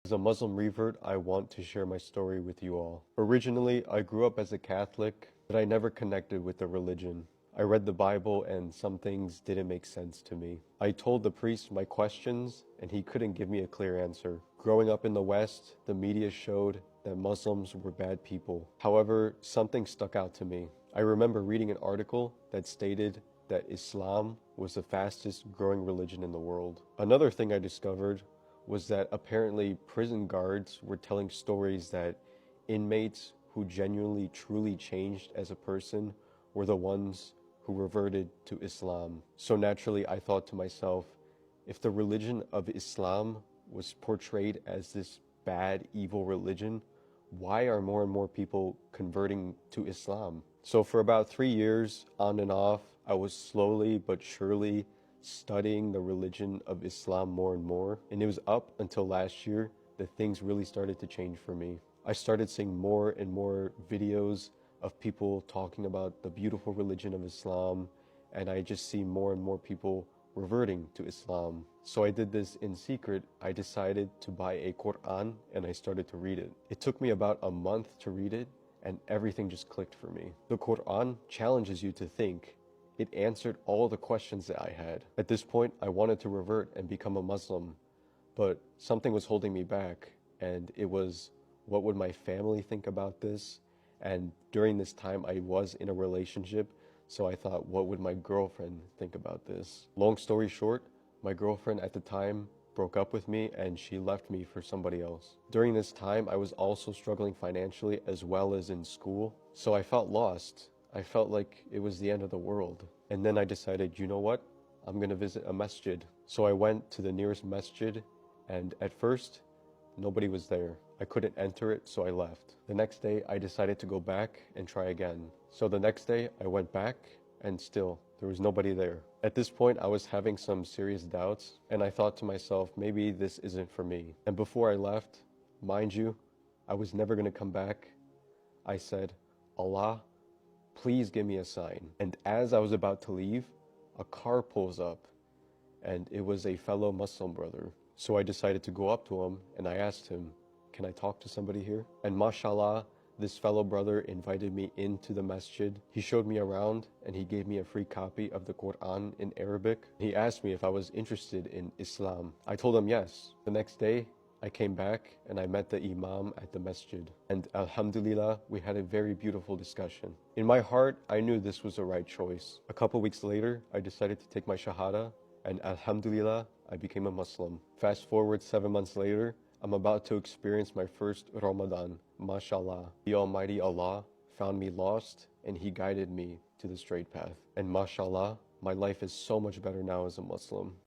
As a Muslim revert, I want to share my story with you all. Originally, I grew up as a Catholic, but I never connected with the religion. I read the Bible and some things didn't make sense to me. I told the priest my questions and he couldn't give me a clear answer. Growing up in the West, the media showed that Muslims were bad people. However, something stuck out to me. I remember reading an article that stated that Islam was the fastest growing religion in the world. Another thing I discovered was that apparently prison guards were telling stories that inmates who genuinely truly changed as a person were the ones who reverted to Islam. So naturally I thought to myself, if the religion of Islam was portrayed as this bad, evil religion, why are more and more people converting to Islam? So for about 3 years, on and off, I was slowly but surely studying the religion of Islam more and more. And it was up until last year that things really started to change for me. I started seeing more and more videos of people talking about the beautiful religion of Islam, and I just see more and more people reverting to Islam. So I did this in secret. I decided to buy a Quran and I started to read it. It took me about a month to read it and everything just clicked for me. The Quran challenges you to think. It answered all the questions that I had. At this point, I wanted to revert and become a Muslim, but something was holding me back, and it was, what would my family think about this? And during this time, I was in a relationship, so I thought, what would my girlfriend think about this? Long story short, my girlfriend at the time broke up with me and she left me for somebody else. During this time, I was also struggling financially as well as in school, so I felt lost. I felt like it was the end of the world. And then I decided, you know what? I'm going to visit a masjid. So I went to the nearest masjid, and at first, nobody was there. I couldn't enter it, so I left. The next day, I decided to go back and try again. So the next day, I went back, and still, there was nobody there. At this point, I was having some serious doubts, and I thought to myself, maybe this isn't for me. And before I left, mind you, I was never going to come back. I said, Allah, please give me a sign. And as I was about to leave, a car pulls up, and it was a fellow Muslim brother. So I decided to go up to him and I asked him, can I talk to somebody here? And mashallah, this fellow brother invited me into the masjid. He showed me around and he gave me a free copy of the Quran in Arabic. He asked me if I was interested in Islam. I told him yes. The next day, I came back and I met the Imam at the masjid. And alhamdulillah, we had a very beautiful discussion. In my heart, I knew this was the right choice. A couple weeks later, I decided to take my Shahada, and alhamdulillah, I became a Muslim. Fast forward 7 months later, I'm about to experience my first Ramadan. Mashallah, the Almighty Allah found me lost and He guided me to the straight path. And mashallah, my life is so much better now as a Muslim.